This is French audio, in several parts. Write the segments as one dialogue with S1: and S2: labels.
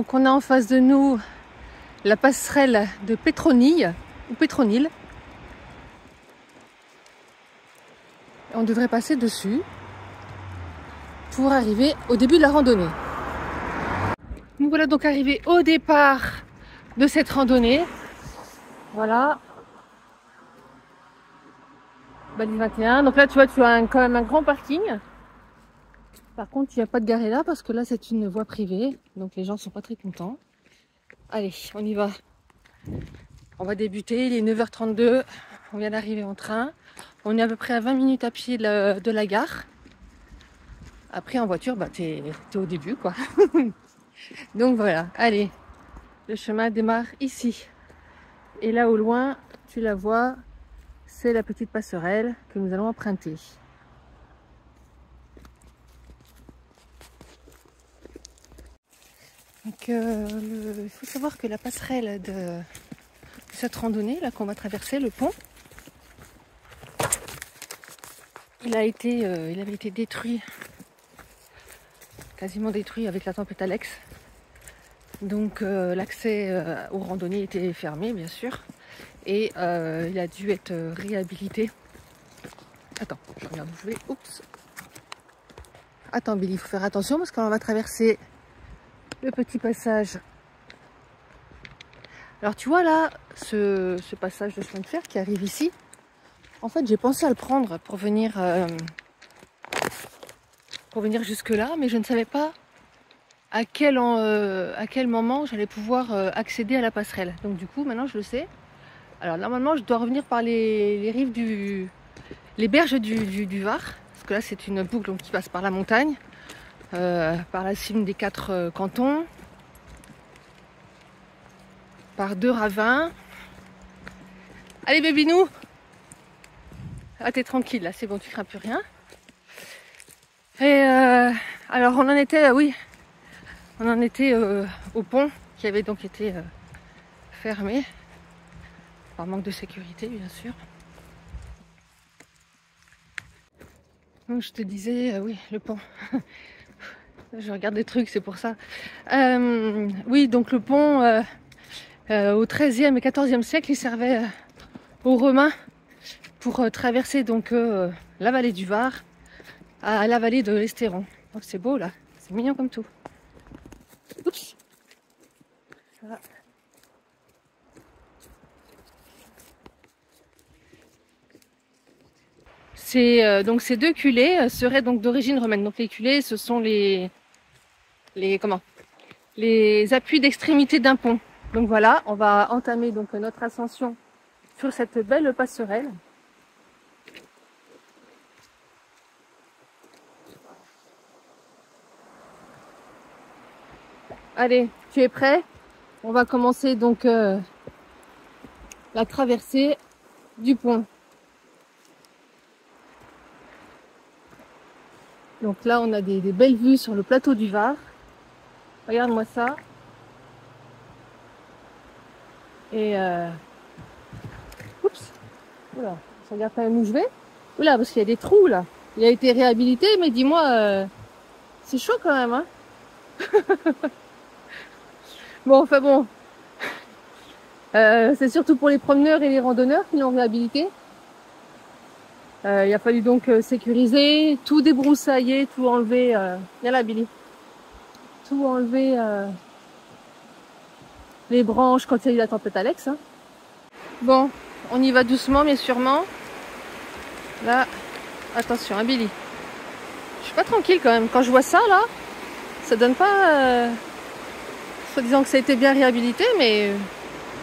S1: Donc on a en face de nous la passerelle de Pétronille, ou Pétronille. On devrait passer dessus pour arriver au début de la randonnée. Nous voilà donc arrivés au départ de cette randonnée. Voilà. Balise 21. Donc là tu vois, tu as quand même un grand parking. Par contre, il n'y a pas de garé là parce que là c'est une voie privée. Donc les gens sont pas très contents. Allez, on y va. On va débuter, il est 9h32. On vient d'arriver en train. On est à peu près à 20 minutes à pied de la gare. Après en voiture, bah t'es au début quoi. Donc voilà, allez. Le chemin démarre ici. Et là au loin, tu la vois, c'est la petite passerelle que nous allons emprunter. Donc il faut savoir que la passerelle de cette randonnée là qu'on va traverser, le pont, il avait été détruit, quasiment détruit avec la tempête Alex. Donc l'accès aux randonnées était fermé bien sûr. Et il a dû être réhabilité. Attends, je regarde où je vais. Oups. Attends Billy, il faut faire attention parce qu'on va traverser le petit passage. Alors tu vois là, ce passage de chemin de fer qui arrive ici. En fait, j'ai pensé à le prendre pour venir jusque là, mais je ne savais pas à quel moment j'allais pouvoir accéder à la passerelle. Donc du coup, maintenant je le sais. Alors normalement, je dois revenir par les rives les berges du Var, parce que là c'est une boucle donc, qui passe par la montagne, par la cime des 4 cantons, par 2 ravins. Allez bébinou, ah t'es tranquille là, c'est bon, tu crains plus rien. Et alors on en était, oui, on en était au pont qui avait donc été fermé par manque de sécurité bien sûr. Donc je te disais, oui, le pont. Je regarde des trucs, c'est pour ça. Oui, donc le pont, au XIIIe et XIVe siècle, il servait aux Romains pour traverser donc la vallée du Var à la vallée de l'Estéron. Oh, c'est beau là, c'est mignon comme tout. Oups. Voilà. Donc ces 2 culées seraient donc d'origine romaine. Donc les culées, ce sont les appuis d'extrémité d'un pont. Donc voilà, on va entamer donc notre ascension sur cette belle passerelle. Allez, tu es prêt? On va commencer donc la traversée du pont. Donc là, on a des belles vues sur le plateau du Var. Regarde-moi ça. Et oups. Oula, je regarde quand même où je vais. Oula, parce qu'il y a des trous là. Il a été réhabilité, mais dis-moi, c'est chaud quand même, hein. Bon, enfin bon. C'est surtout pour les promeneurs et les randonneurs qui l'ont réhabilité. Il a fallu donc sécuriser, tout débroussailler, tout enlever. Viens là, Billy. Tout enlever les branches quand il y a eu la tempête Alex. Hein. Bon, on y va doucement mais sûrement. Là, attention, hein, Billy. Je suis pas tranquille quand même. Quand je vois ça là, ça donne pas. Soit disant que ça a été bien réhabilité, mais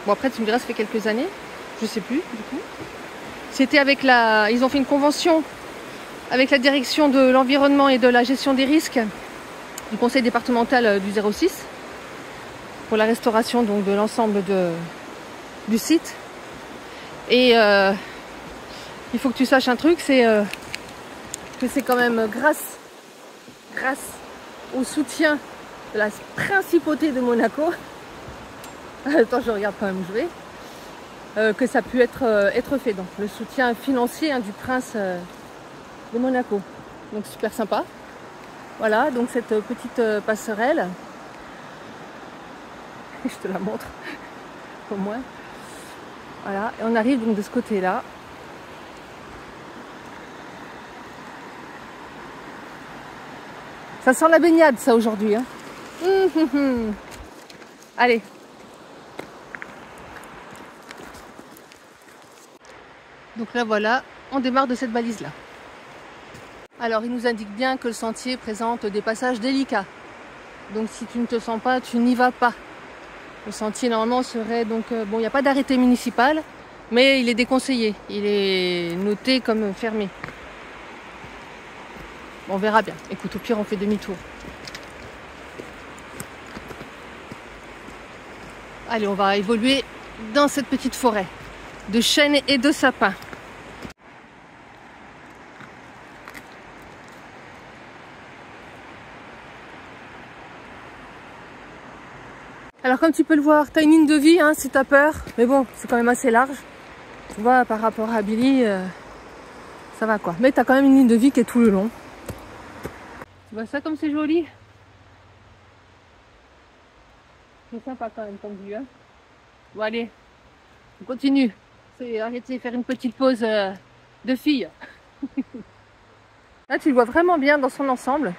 S1: bon après tu me diras, ça fait quelques années. Je sais plus du coup. C'était avec ils ont fait une convention avec la direction de l'environnement et de la gestion des risques du conseil départemental du 06 pour la restauration donc de l'ensemble du site. Et il faut que tu saches un truc, c'est que c'est quand même grâce au soutien de la principauté de Monaco. Attends, je regarde quand même où je vais. Que ça a pu être fait. Donc le soutien financier du prince de Monaco. Donc super sympa. Voilà, donc cette petite passerelle Je te la montre, au moins. Voilà, et on arrive donc de ce côté-là. Ça sent la baignade, ça, aujourd'hui. Hein. Allez. Donc là, voilà, on démarre de cette balise-là. Alors, il nous indique bien que le sentier présente des passages délicats. Donc, si tu ne te sens pas, tu n'y vas pas. Le sentier, normalement, serait donc... bon, il n'y a pas d'arrêté municipal, mais il est déconseillé. Il est noté comme fermé. Bon, on verra bien. Écoute, au pire, on fait demi-tour. Allez, on va évoluer dans cette petite forêt de chênes et de sapins. Alors comme tu peux le voir, tu as une ligne de vie hein, si tu as peur, mais bon, c'est quand même assez large. Tu vois, par rapport à Billy, ça va quoi. Mais tu as quand même une ligne de vie qui est tout le long. Tu vois ça comme c'est joli. C'est sympa quand même comme vue. Hein. Bon allez, on continue. Arrêtez de faire une petite pause de fille. Là tu le vois vraiment bien dans son ensemble.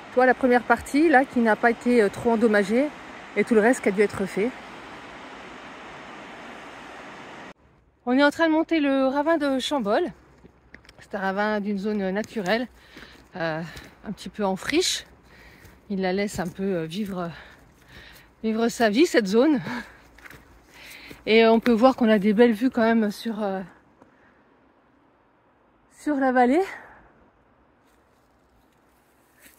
S1: Tu vois la première partie là qui n'a pas été trop endommagée. Et tout le reste qui a dû être fait. On est en train de monter le ravin de Chambol. C'est un ravin d'une zone naturelle, un petit peu en friche. Il la laisse un peu vivre sa vie, cette zone. Et on peut voir qu'on a des belles vues quand même sur la vallée.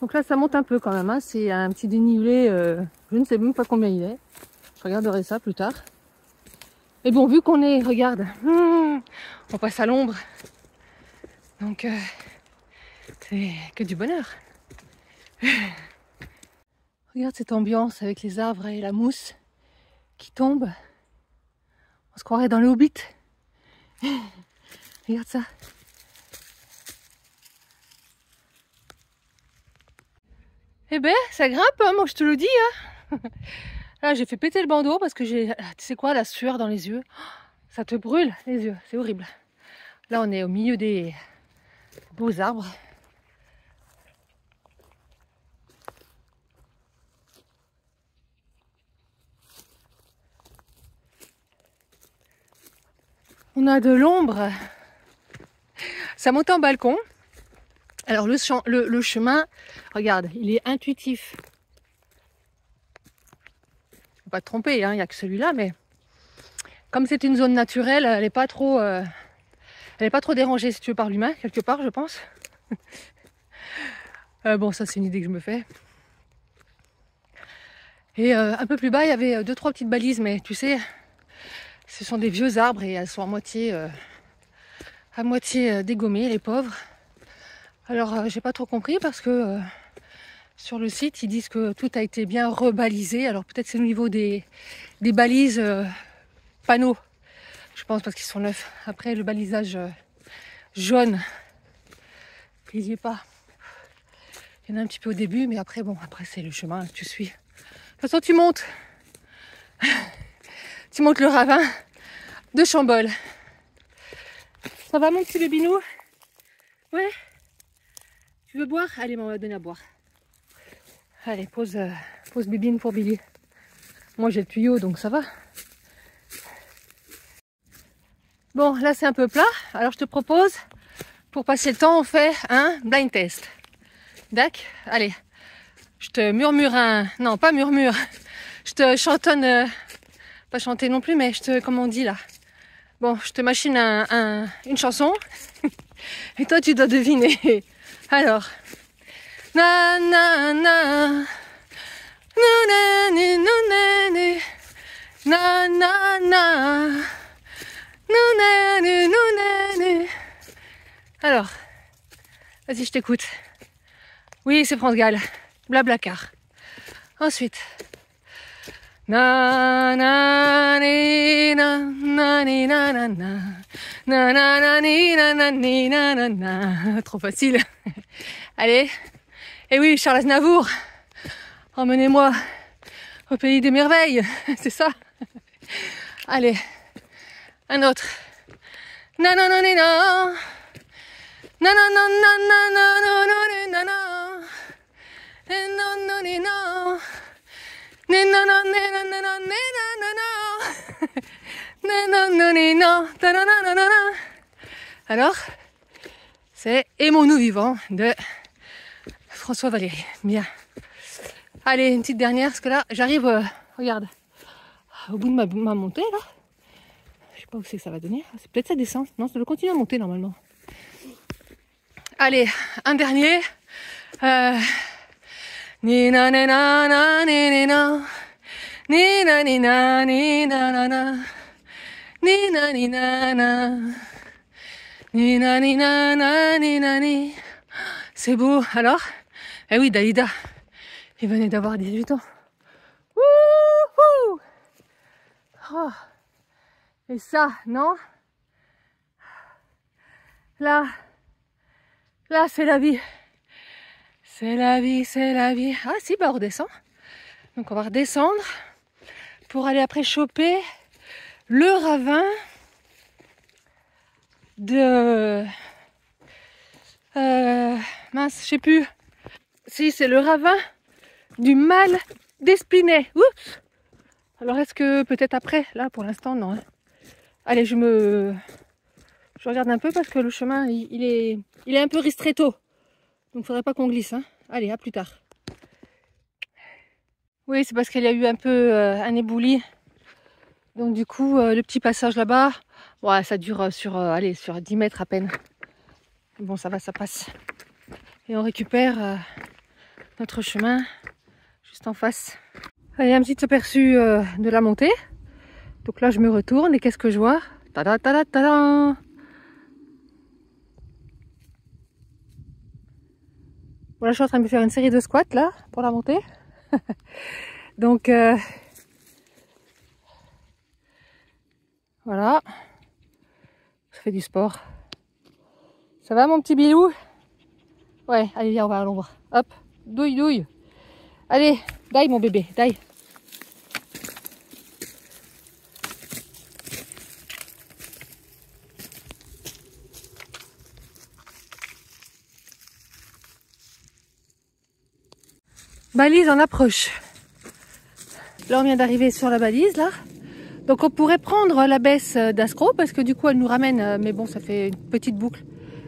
S1: Donc là, ça monte un peu quand même. Hein. C'est un petit dénivelé, je ne sais même pas combien il est. Je regarderai ça plus tard. Et bon, vu qu'on est, regarde, on passe à l'ombre. Donc, c'est que du bonheur. Regarde cette ambiance avec les arbres et la mousse qui tombe. On se croirait dans le Hobbit. Regarde ça. Eh ben, ça grimpe, hein, moi je te le dis. Hein. Là, j'ai fait péter le bandeau parce que j'ai, tu sais quoi, la sueur dans les yeux. Ça te brûle les yeux, c'est horrible. Là, on est au milieu des beaux arbres. On a de l'ombre. Ça monte en balcon. Alors le chemin, regarde, il est intuitif. Faut pas te tromper, hein, il n'y a que celui-là, mais comme c'est une zone naturelle, elle n'est pas trop dérangée si tu veux par l'humain, quelque part, je pense. Bon, ça c'est une idée que je me fais. Et un peu plus bas, il y avait 2-3 petites balises, mais tu sais, ce sont des vieux arbres et elles sont à moitié dégommées, les pauvres. Alors, j'ai pas trop compris parce que sur le site, ils disent que tout a été bien rebalisé. Alors, peut-être c'est au niveau des balises panneaux, je pense, parce qu'ils sont neufs. Après, le balisage jaune, il n'y est pas. Il y en a un petit peu au début, mais après, bon, après, c'est le chemin que tu suis. De toute façon, tu montes. Tu montes le ravin de Chambol. Ça va, mon petit bébinou? Ouais? Tu veux boire? Allez, on va donner à boire. Allez, pose bibine pour Billy. Moi, j'ai le tuyau, donc ça va. Bon, là, c'est un peu plat. Alors, je te propose, pour passer le temps, on fait un blind test. D'accord? Allez, je te murmure un... Non, pas murmure. Je te chantonne... Pas chanter non plus, mais je te... Comment on dit, là? Bon, je te machine une chanson. Et toi, tu dois deviner. Alors... Na na na, na na na na na na, na. Alors, vas-y, je t'écoute. Oui, c'est France Gall. Blablacar. Ensuite. Na na ni na na ni na na na na na na ni na na ni na na na. Trop facile. Allez. Et oui, Charles Aznavour, emmenez-moi Au pays des merveilles, c'est ça. Allez, un autre. Non, non, non, non, non. Non, non, non, non, non, non, non, non, non, non. Non, non, non, non. Non, non, non, non, non, non, non, non. Non, non, non, non, non, non, non, non. Alors, c'est Aimons-nous vivants de François Valéry. Bien. Allez, une petite dernière, parce que là, j'arrive, regarde, au bout de ma montée, là. Je sais pas où c'est que ça va donner. C'est peut-être ça descend. Non, ça doit continuer à monter, normalement. Allez, un dernier. Ni na na na na ni na. Ni na ni na ni na na na. Ni na ni na na. Ni na ni na na ni na ni. C'est beau. Alors? Eh oui, Dalida. Il venait d'avoir 18 ans. Wouhou! Oh. Et ça, non? Là, c'est la vie. C'est la vie, c'est la vie. Ah si, bah on redescend. Donc on va redescendre pour aller après choper le ravin de... mince, je sais plus. Si, c'est le ravin du Mal d'Espinay. Oups! Alors est-ce que peut-être après? Là, pour l'instant, non. Hein. Allez, je regarde un peu parce que le chemin, il est un peu ristretto. Donc, il faudrait pas qu'on glisse. Hein. Allez, à plus tard. Oui, c'est parce qu'il y a eu un peu un éboulis. Donc, du coup, le petit passage là-bas, ouais, ça dure sur 10 mètres à peine. Bon, ça va, ça passe. Et on récupère notre chemin juste en face. Allez, un petit aperçu de la montée. Donc là, je me retourne et qu'est-ce que je vois? Tada, tada, tada! Voilà, je suis en train de me faire une série de squats là pour la montée. Donc voilà, je fais du sport. Ça va mon petit bilou? Ouais, allez viens, on va à l'ombre. Hop, douille douille. Allez, daille mon bébé, daille. Balise en approche. Là on vient d'arriver sur la balise là. Donc on pourrait prendre la baisse d'Ascro parce que du coup elle nous ramène, mais bon ça fait une petite boucle.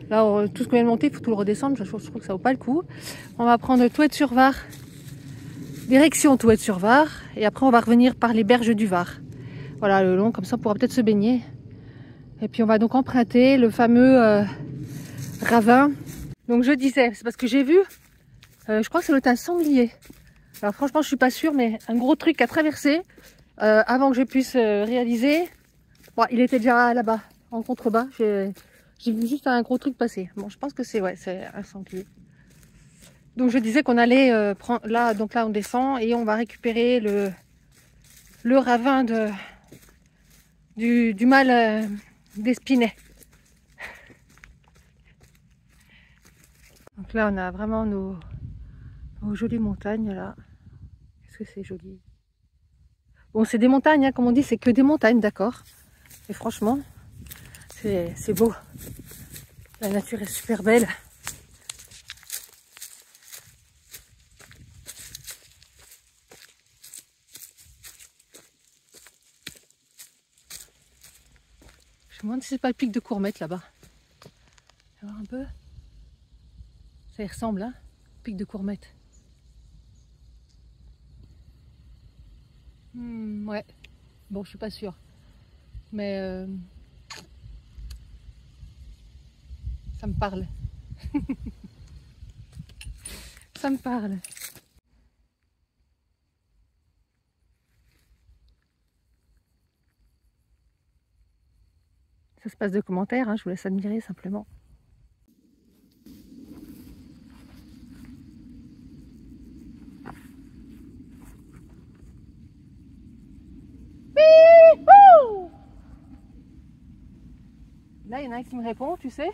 S1: Là tout ce qu'on vient de monter, il faut tout le redescendre, je trouve que ça vaut pas le coup. On va prendre Touët-sur-Var, direction Touët-sur-Var, et après on va revenir par les berges du Var. Voilà le long, comme ça on pourra peut-être se baigner. Et puis on va donc emprunter le fameux ravin. Donc je disais, c'est parce que j'ai vu, je crois que c'est le teint sanglier. Alors franchement je suis pas sûre, mais un gros truc à traverser avant que je puisse réaliser. Bon, il était déjà là-bas, en contrebas. J'ai vu juste un gros truc passer. Bon, je pense que c'est un sanglier. Donc je disais qu'on allait prendre là, donc là on descend et on va récupérer le ravin du Mal d'Espinay. Donc là on a vraiment nos jolies montagnes là. Qu'est-ce que c'est joli. Bon, c'est des montagnes, hein, comme on dit, c'est que des montagnes, d'accord. Et franchement, c'est beau. La nature est super belle. Je me demande si c'est pas le pic de Courmette là-bas. On va voir un peu. Ça y ressemble, hein, pic de Courmette. Ouais. Bon, je suis pas sûre. Mais ça me parle. Ça me parle. Ça se passe de commentaires, hein, je vous laisse admirer simplement. Là, il y en a un qui me répond, tu sais.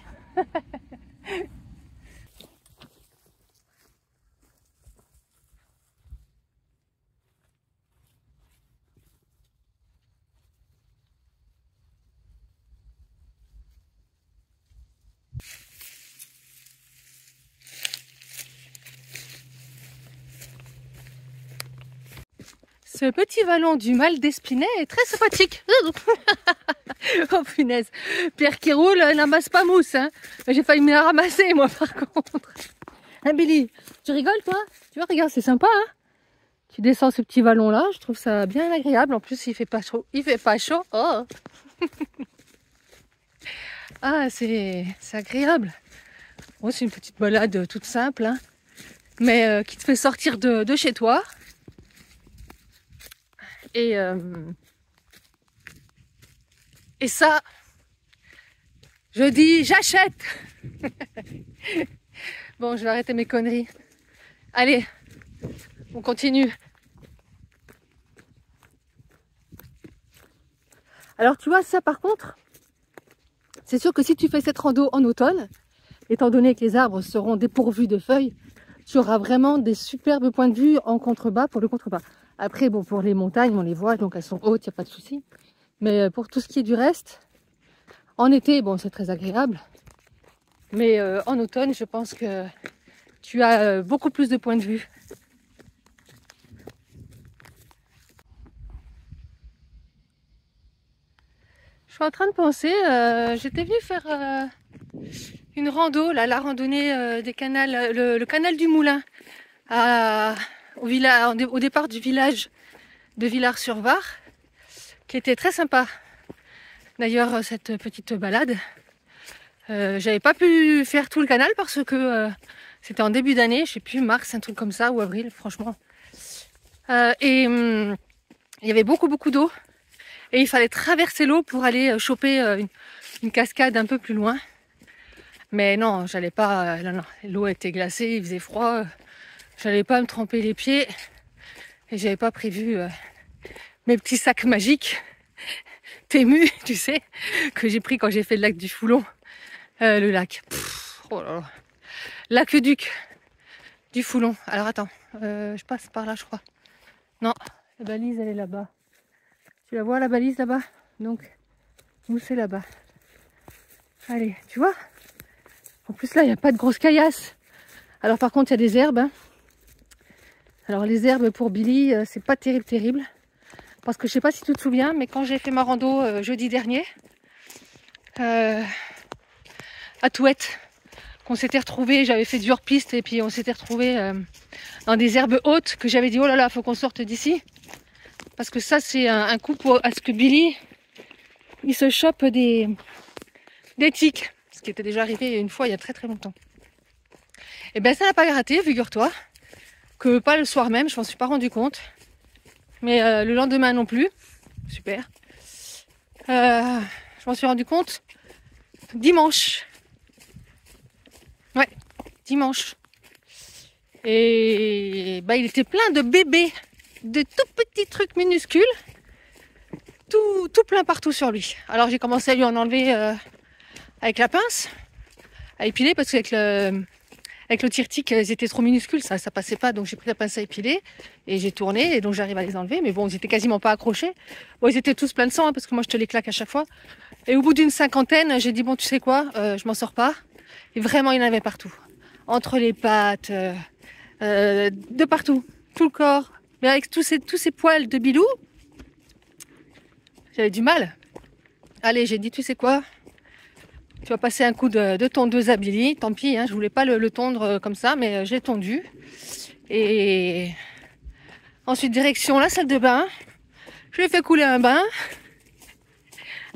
S1: Ce petit vallon du Mal d'Espinay est très sympathique. Oh punaise, Pierre qui roule n'amasse pas mousse, hein. J'ai failli me la ramasser moi par contre. Hein Billy, tu rigoles toi? Tu vois, regarde, c'est sympa, hein. Tu descends ce petit vallon là, je trouve ça bien agréable. En plus il fait pas chaud, Oh. Ah, c'est agréable. Bon, c'est une petite balade toute simple, hein, mais qui te fait sortir de chez toi. Et ça, je dis j'achète. Bon, je vais arrêter mes conneries. Allez, on continue. Alors tu vois, ça par contre, c'est sûr que si tu fais cette rando en automne, étant donné que les arbres seront dépourvus de feuilles, tu auras vraiment des superbes points de vue en contrebas pour le contrebas. Après, bon, pour les montagnes, on les voit, donc elles sont hautes, il n'y a pas de souci. Mais pour tout ce qui est du reste, en été, bon, c'est très agréable. Mais en automne, je pense que tu as beaucoup plus de points de vue. Je suis en train de penser, j'étais venue faire une rando, là, la randonnée des canals, le canal du Moulin, au départ du village de Villars-sur-Var, qui était très sympa. D'ailleurs, cette petite balade, j'avais pas pu faire tout le canal parce que c'était en début d'année, je sais plus, mars, un truc comme ça, ou avril, franchement. Il y avait beaucoup d'eau et il fallait traverser l'eau pour aller choper une cascade un peu plus loin. Mais non, j'allais pas, non, l'eau était glacée, il faisait froid, j'allais pas me tremper les pieds et j'avais pas prévu mes petits sacs magiques Tému, tu sais, que j'ai pris quand j'ai fait le lac du Foulon, le lac. Oh là là. L'aqueduc du Foulon. Alors attends, je passe par là, je crois. Non, la balise elle est là-bas. Tu la vois la balise là-bas? Donc, nous c'est là-bas. Allez, tu vois? En plus là, il n'y a pas de grosses caillasses. Alors par contre, il y a des herbes. Hein. Alors les herbes pour Billy, c'est pas terrible. Parce que je sais pas si tu te souviens, mais quand j'ai fait ma rando jeudi dernier, à Touette, qu'on s'était retrouvés, j'avais fait du hors-piste et puis on s'était retrouvés dans des herbes hautes que j'avais dit oh là là, faut qu'on sorte d'ici. Parce que ça c'est un coup à ce que Billy, il se chope des tiques. Ce qui était déjà arrivé une fois il y a très longtemps. Et ben ça n'a pas gratté, figure-toi, que pas le soir même, je m'en suis pas rendu compte. Mais le lendemain non plus. Super. Je m'en suis rendu compte dimanche. Ouais, dimanche. Et bah, il était plein de bébés, de tout petits trucs minuscules. Tout plein partout sur lui. Alors j'ai commencé à lui en enlever avec la pince, à épiler parce qu'avec le tire-tique, ils étaient trop minuscules, ça passait pas, donc j'ai pris la pince à épiler et j'ai tourné et donc j'arrive à les enlever, mais bon, ils étaient quasiment pas accrochés. Bon, ils étaient tous pleins de sang hein, parce que moi je te les claque à chaque fois. Et au bout d'une cinquantaine, j'ai dit bon, tu sais quoi, je m'en sors pas. Et vraiment, il y en avait partout, entre les pattes, de partout, tout le corps. Mais avec tous ces poils de bilou, j'avais du mal. Allez, j'ai dit tu sais quoi. Tu vas passer un coup de tondeuse à Billy. Tant pis, hein, je voulais pas le tondre comme ça, mais j'ai tondu. Et ensuite, direction la salle de bain. Je lui ai fait couler un bain.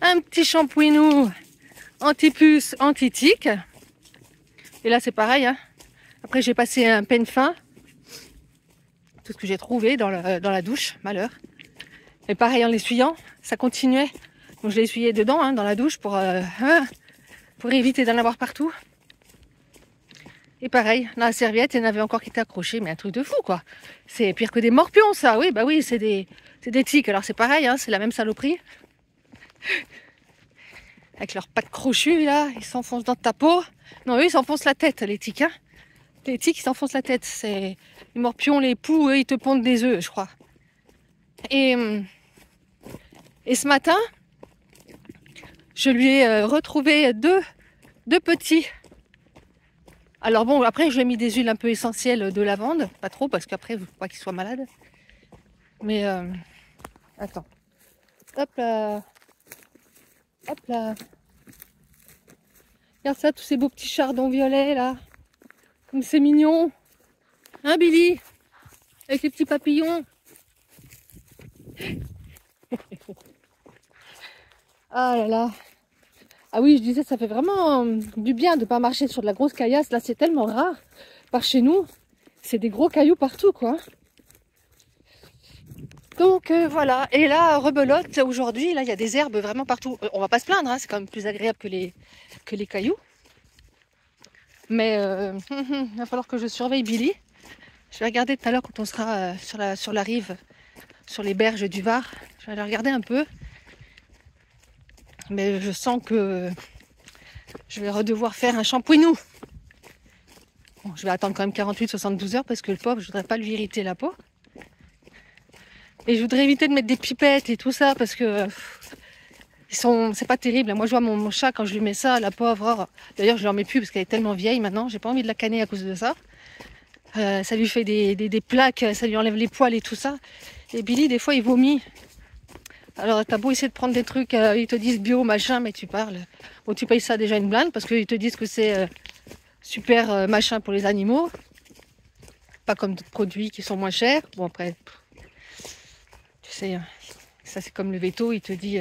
S1: Un petit shampooinou anti-puce, anti-tique. Et là, c'est pareil. Hein. Après, j'ai passé un peigne fin. Tout ce que j'ai trouvé dans la douche, malheur. Et pareil, en l'essuyant, ça continuait. Donc, je l'ai essuyé dedans, hein, dans la douche, pour éviter d'en avoir partout. Et pareil, dans la serviette, il y en avait encore qui étaient accrochés, mais un truc de fou, quoi. C'est pire que des morpions, ça. Oui, bah oui, c'est des tiques. Alors c'est pareil, hein, c'est la même saloperie. Avec leurs pattes crochues, là, ils s'enfoncent dans ta peau. Non, eux, ils s'enfoncent la tête, les tiques. Hein. Les tiques, ils s'enfoncent la tête. C'est les morpions, les poux, eux, ils te pondent des œufs, je crois. Et ce matin, je lui ai retrouvé deux petits. Alors bon, après, je lui ai mis des huiles un peu essentielles de lavande. Pas trop, parce qu'après, il ne faut pas qu'il soit malade. Mais attends. Hop là. Hop là. Regarde ça, tous ces beaux petits chardons violets là. Comme c'est mignon. Hein Billy? Avec les petits papillons. Ah là là. Ah oui, je disais, ça fait vraiment du bien de ne pas marcher sur de la grosse caillasse. Là, c'est tellement rare. Par chez nous, c'est des gros cailloux partout, quoi. Donc voilà. Et là, rebelote, aujourd'hui, là, il y a des herbes vraiment partout. On va pas se plaindre, hein, c'est quand même plus agréable que les cailloux. Mais il va falloir que je surveille Billy. Je vais regarder tout à l'heure quand on sera sur la rive, sur les berges du Var. Je vais aller regarder un peu. Mais je sens que je vais redevoir faire un shampooinou. Bon, je vais attendre quand même 48-72 heures parce que le pauvre, je voudrais pas lui irriter la peau. Et je voudrais éviter de mettre des pipettes et tout ça parce que c'est pas terrible. Moi, je vois mon chat quand je lui mets ça, la pauvre. Oh. D'ailleurs, je lui en mets plus parce qu'elle est tellement vieille maintenant. J'ai pas envie de la canner à cause de ça. Ça lui fait des plaques, ça lui enlève les poils et tout ça. Et Billy, des fois, il vomit. Alors, t'as beau essayer de prendre des trucs, ils te disent bio, machin, mais tu parles. Bon, tu payes ça déjà une blinde parce qu'ils te disent que c'est super machin pour les animaux. Pas comme d'autres produits qui sont moins chers. Bon, après, tu sais, ça c'est comme le veto, il te dit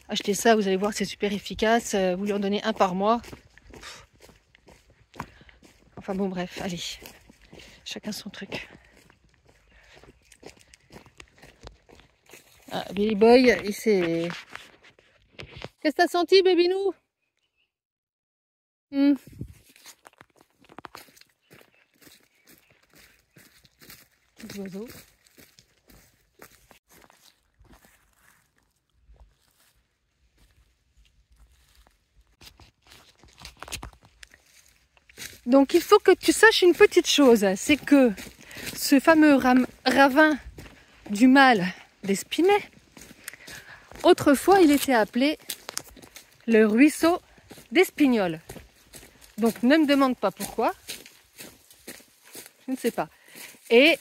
S1: achetez ça, vous allez voir, c'est super efficace. Vous lui en donnez un par mois. Enfin bon, bref, allez. Chacun son truc. Ah, Billy Boy, il s'est... Qu'est-ce que t'as senti, Babynou? Petit oiseau. Donc il faut que tu saches une petite chose, c'est que ce fameux ravin du Mal d'Espinay, autrefois il était appelé le ruisseau d'Espignol. Donc ne me demande pas pourquoi, je ne sais pas. Et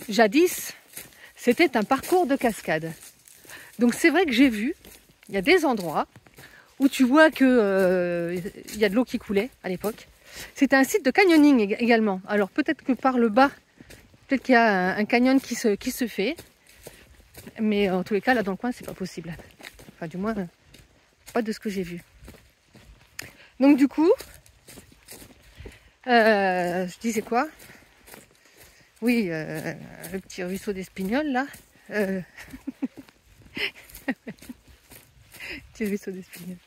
S1: jadis, c'était un parcours de cascade. Donc c'est vrai que j'ai vu, il y a des endroits où tu vois que y a de l'eau qui coulait à l'époque. C'était un site de canyoning également. Alors peut-être que par le bas, peut-être qu'il y a un canyon qui se fait. Mais en tous les cas, là dans le coin, c'est pas possible. Enfin du moins, pas de ce que j'ai vu. Donc du coup, je disais quoi? Oui, le petit ruisseau d'Espignol là. Petit ruisseau d'Espignol.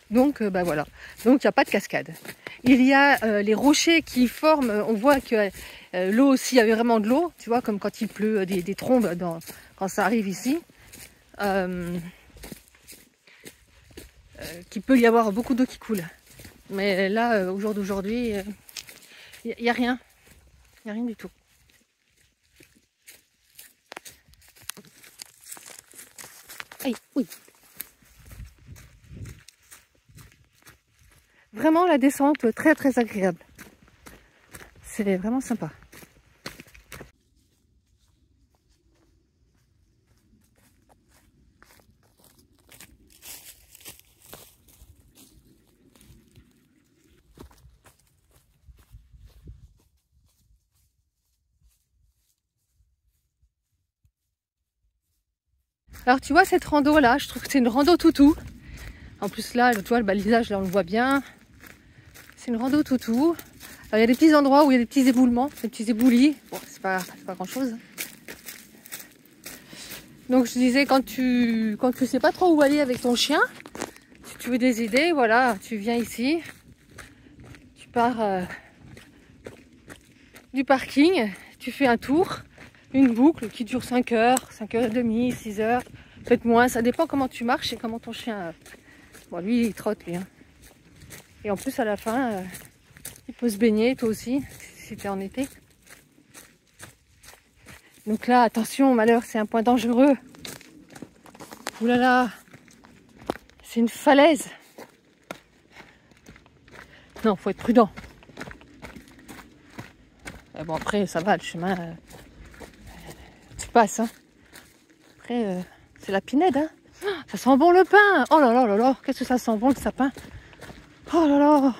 S1: Donc bah voilà, donc il n'y a pas de cascade. Il y a les rochers qui forment, on voit que l'eau aussi, il y avait vraiment de l'eau, tu vois, comme quand il pleut des trombes quand ça arrive ici. Qu'il peut y avoir beaucoup d'eau qui coule. Mais là, au jour d'aujourd'hui, il n'y a rien. Il n'y a rien du tout. Aïe, oui. Vraiment la descente très très agréable. C'est vraiment sympa. Alors tu vois cette rando là, je trouve que c'est une rando toutou. En plus là, tu vois le balisage là on le voit bien. C'est une rando toutou. Alors, il y a des petits endroits où il y a des petits éboulements, des petits éboulis. Bon, c'est pas grand chose. Donc je disais, quand tu sais pas trop où aller avec ton chien, si tu veux des idées, voilà, tu viens ici, tu pars du parking, tu fais un tour, une boucle qui dure 5 heures, 5h30, 6 heures, peut-être moins, ça dépend comment tu marches et comment ton chien... Bon, lui, il trotte, lui. Hein. Et en plus, à la fin, il peut se baigner, toi aussi, si c'était en été. Donc là, attention, malheur, c'est un point dangereux. Ouh là là, c'est une falaise. Non, faut être prudent. Bon, après, ça va, le chemin, tu passes. Hein. Après, c'est la pinède. Hein. Ça sent bon le pain. Oh là là là là, qu'est-ce que ça sent bon le sapin. Oh là là.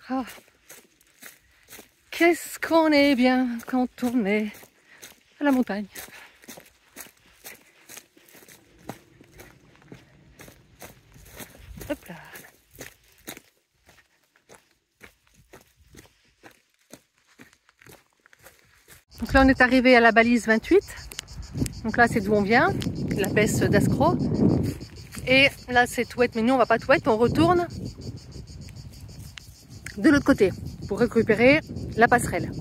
S1: Ah. Qu'est-ce qu'on est bien quand on est à la montagne. Hop là. Donc là on est arrivé à la balise 28. Donc là c'est d'où on vient, la baisse d'Ascro. Et là c'est Touette, mais nous on va pas Touette, on retourne de l'autre côté pour récupérer la passerelle.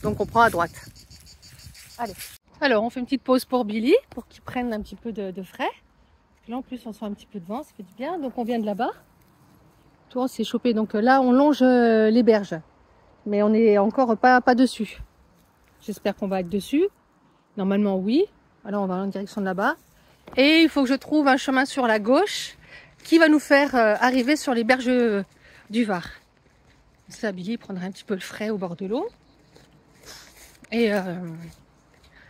S1: Donc on prend à droite. Allez. Alors on fait une petite pause pour Billy, pour qu'il prenne un petit peu de frais. Là en plus on sent un petit peu de vent, ça fait du bien. Donc on vient de là-bas. Toi on s'est chopé, donc là on longe les berges. Mais on n'est encore pas dessus. J'espère qu'on va être dessus. Normalement oui. Alors on va en direction de là-bas. Et il faut que je trouve un chemin sur la gauche qui va nous faire arriver sur les berges du Var. Ça, Billy prendra un petit peu le frais au bord de l'eau. Et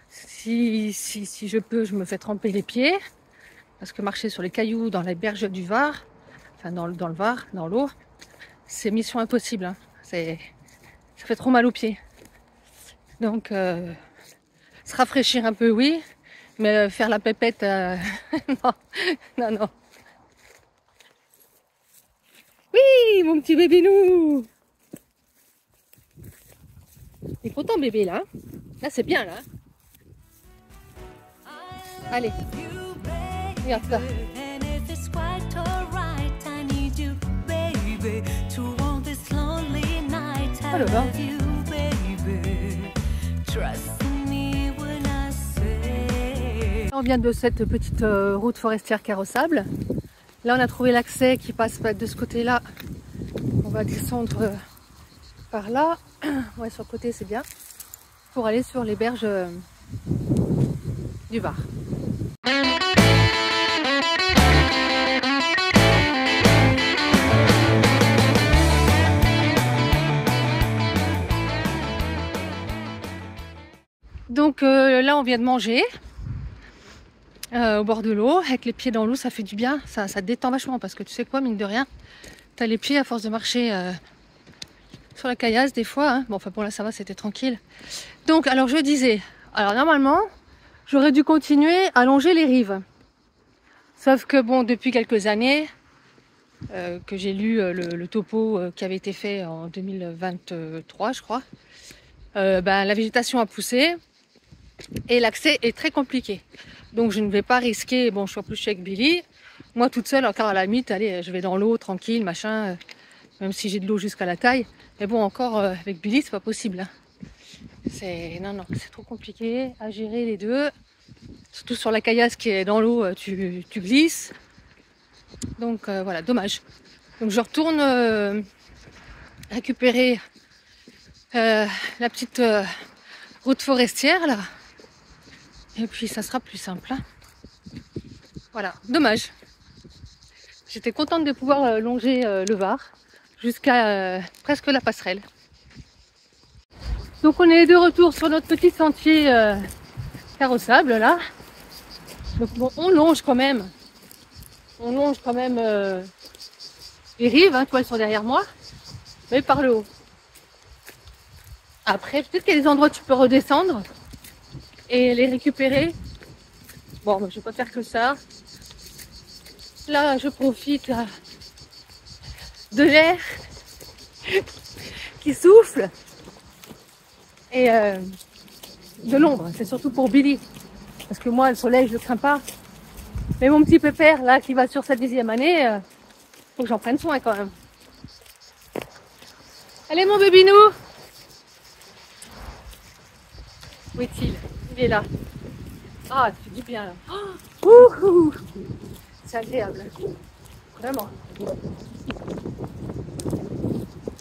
S1: si je peux, je me fais tremper les pieds. Parce que marcher sur les cailloux dans les berges du Var, enfin dans le Var, dans l'eau, c'est mission impossible. Hein. Ça fait trop mal aux pieds. Donc, se rafraîchir un peu, oui. Mais faire la pépette, non, non, non. Oui, mon petit bébé nous. Il est content bébé là. Là c'est bien là. Allez. Regarde ça. Oh là là. On vient de cette petite route forestière carrossable. Là on a trouvé l'accès qui passe de ce côté là. On va descendre par là. Ouais, sur le côté c'est bien. Pour aller sur les berges du Var. Donc là on vient de manger au bord de l'eau, avec les pieds dans l'eau, ça fait du bien, ça détend vachement parce que tu sais quoi, mine de rien, tu as les pieds à force de marcher sur la caillasse des fois, hein. Bon enfin pour là ça va, c'était tranquille. Donc alors je disais, alors normalement j'aurais dû continuer à longer les rives, sauf que bon depuis quelques années que j'ai lu le topo qui avait été fait en 2023 je crois, ben, la végétation a poussé et l'accès est très compliqué. Donc je ne vais pas risquer, bon je suis en plus avec Billy, moi toute seule encore à la limite, allez je vais dans l'eau tranquille, machin, même si j'ai de l'eau jusqu'à la taille, mais bon encore avec Billy c'est pas possible. Hein. Non, c'est trop compliqué à gérer les deux, surtout sur la caillasse qui est dans l'eau, tu glisses, donc voilà, dommage. Donc je retourne récupérer la petite route forestière là. Et puis ça sera plus simple. Hein. Voilà, dommage. J'étais contente de pouvoir longer le Var jusqu'à presque la passerelle. Donc on est de retour sur notre petit sentier carrossable là. Donc bon, on longe quand même. On longe quand même les rives, hein, tu vois, elles sont derrière moi, mais par le haut. Après, peut-être qu'il y a des endroits où tu peux redescendre et les récupérer. Bon, je vais pas faire que ça. Là, je profite de l'air qui souffle et de l'ombre. C'est surtout pour Billy. Parce que moi, le soleil, je le crains pas. Mais mon petit pépère, là, qui va sur sa 10e année, faut que j'en prenne soin quand même. Allez, mon bébinou! Où est-il? Il est là. Ah, ça fait du bien là. Oh, c'est agréable. Vraiment.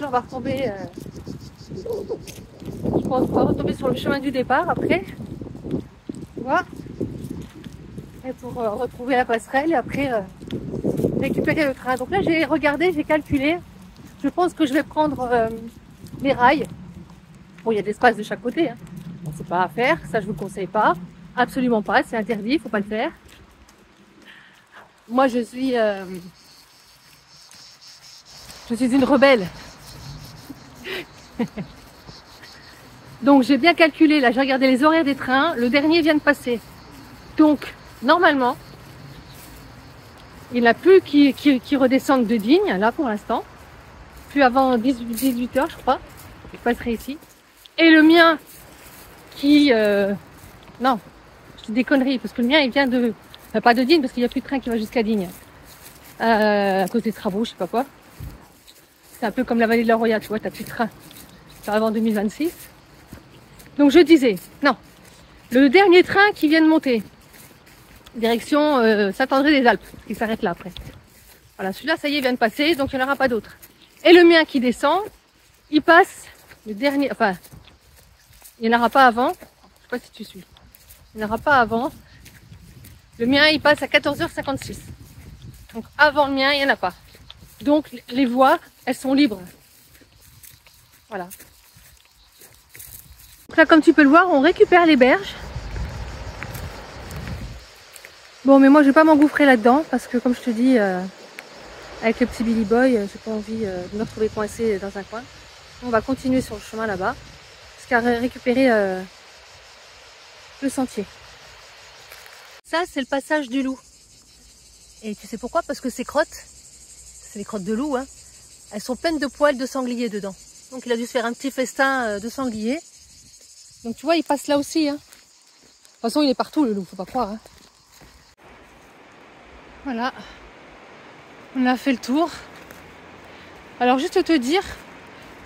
S1: Là, on va retomber. Je pense qu'on va retomber sur le chemin du départ après. On vois. Et pour retrouver la passerelle et après récupérer le train. Donc là j'ai regardé, j'ai calculé. Je pense que je vais prendre les rails. Bon, il y a de l'espace de chaque côté. Hein. Bon, c'est pas à faire, ça je vous conseille pas. Absolument pas, c'est interdit, faut pas le faire. Moi je suis une rebelle. Donc j'ai bien calculé, là j'ai regardé les horaires des trains, le dernier vient de passer. Donc normalement, il n'y en a plus qui redescendent de Digne, là pour l'instant. Plus avant 18 h je crois, je passerai ici. Et le mien qui... non, je dis des conneries, parce que le mien il vient de... Enfin, pas de Digne, parce qu'il n'y a plus de train qui va jusqu'à Digne. À cause des travaux, je sais pas quoi. C'est un peu comme la vallée de la Roya, tu vois, t'as plus de train. Ça arrive en 2026. Donc je disais, non, le dernier train qui vient de monter, direction Saint-André-des-Alpes, qui s'arrête là après. Voilà, celui-là, ça y est, vient de passer, donc il n'y en aura pas d'autre. Et le mien qui descend, il passe, le dernier, enfin, il n'y en aura pas avant, je sais pas si tu suis, il n'y en aura pas avant. Le mien, il passe à 14h56. Donc avant le mien, il n'y en a pas. Donc les voies, elles sont libres. Voilà. Donc là, comme tu peux le voir, on récupère les berges. Bon, mais moi, je vais pas m'engouffrer là-dedans parce que, comme je te dis, avec le petit Billy Boy, j'ai pas envie de me retrouver coincé dans un coin. On va continuer sur le chemin là-bas jusqu'à récupérer le sentier. Ça, c'est le passage du loup. Et tu sais pourquoi? Parce que ces crottes, c'est les crottes de loup, hein, elles sont pleines de poils de sanglier dedans. Donc il a dû se faire un petit festin de sanglier. Donc tu vois, il passe là aussi. Hein. De toute façon, il est partout le loup, faut pas croire. Hein. Voilà, on a fait le tour. Alors juste te dire,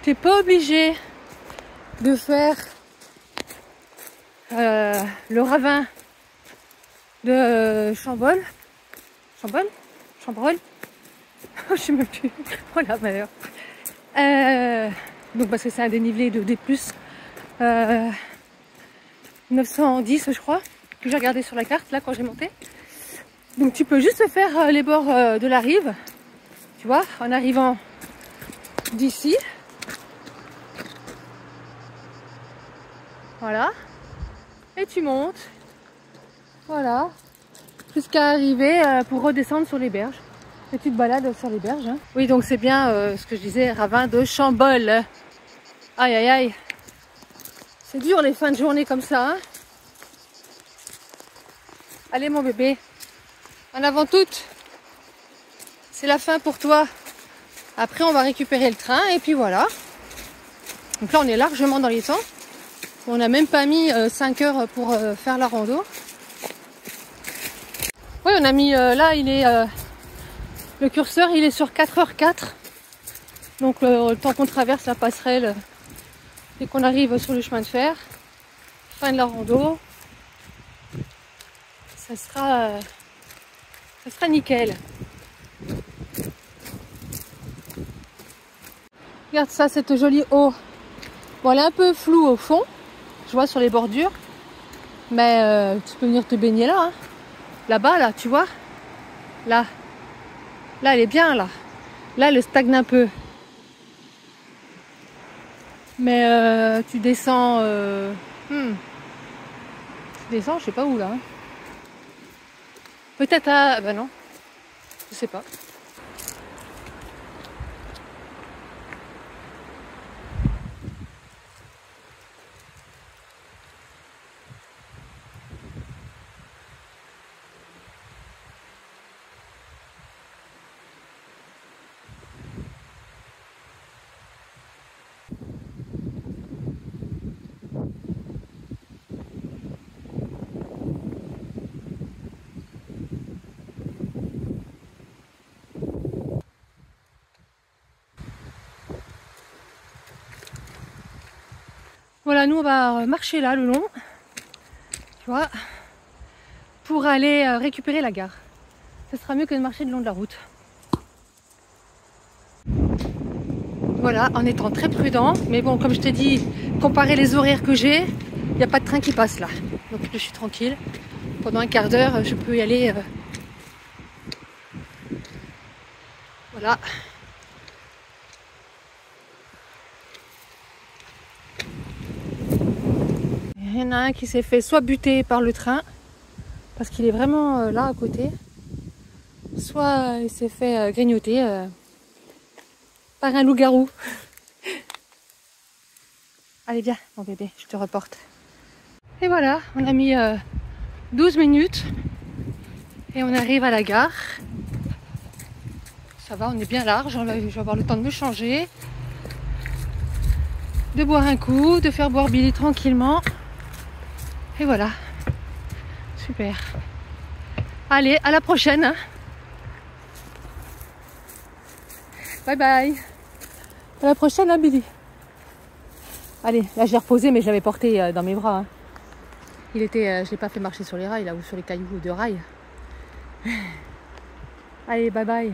S1: t'es pas obligé de faire le ravin de Chambol. Chambrol. Je sais même plus. Oh la malheur. Donc parce que c'est un dénivelé de D+. 910 je crois, que j'ai regardé sur la carte là quand j'ai monté. Donc tu peux juste faire les bords de la rive, tu vois, en arrivant d'ici. Voilà. Et tu montes. Voilà. Jusqu'à arriver pour redescendre sur les berges. Et tu te balades sur les berges. Hein. Oui, donc c'est bien ce que je disais, ravin de Chambol. Aïe aïe aïe. C'est dur les fins de journée comme ça. Hein. Allez mon bébé. En avant toutes. C'est la fin pour toi. Après on va récupérer le train et puis voilà. Donc là on est largement dans les temps. On n'a même pas mis 5 heures pour faire la rando. Oui, on a mis là, il est le curseur, il est sur 4h04. Donc le temps qu'on traverse la passerelle et qu'on arrive sur le chemin de fer, fin de la rando, ça sera nickel. Regarde ça, cette jolie eau. Bon, elle est un peu floue au fond, je vois sur les bordures, mais tu peux venir te baigner là. Hein. Là-bas, là, tu vois. Là, elle est bien, là. Là, elle stagne un peu. Mais tu descends... Tu descends, je sais pas où, là. Hein. Peut-être à... Ben non. Je sais pas. Voilà, nous on va marcher là le long, tu vois, pour aller récupérer la gare. Ce sera mieux que de marcher le long de la route. Voilà, en étant très prudent, mais bon, comme je t'ai dit, comparé les horaires que j'ai, il n'y a pas de train qui passe là. Donc je suis tranquille. Pendant un quart d'heure, je peux y aller. Voilà. Il y en a un qui s'est fait soit buter par le train, parce qu'il est vraiment là à côté, soit il s'est fait grignoter par un loup-garou. Allez viens mon bébé, je te reporte. Et voilà, on a mis 12 minutes et on arrive à la gare. Ça va, on est bien large, je vais avoir le temps de me changer, de boire un coup, de faire boire Billy tranquillement. Et voilà, super. Allez, à la prochaine. Hein. Bye bye. À la prochaine, hein, Billy. Allez, là je l'ai reposé, mais je l'avais porté dans mes bras. Hein. Il était, je l'ai pas fait marcher sur les rails là ou sur les cailloux de rails. Allez, bye bye.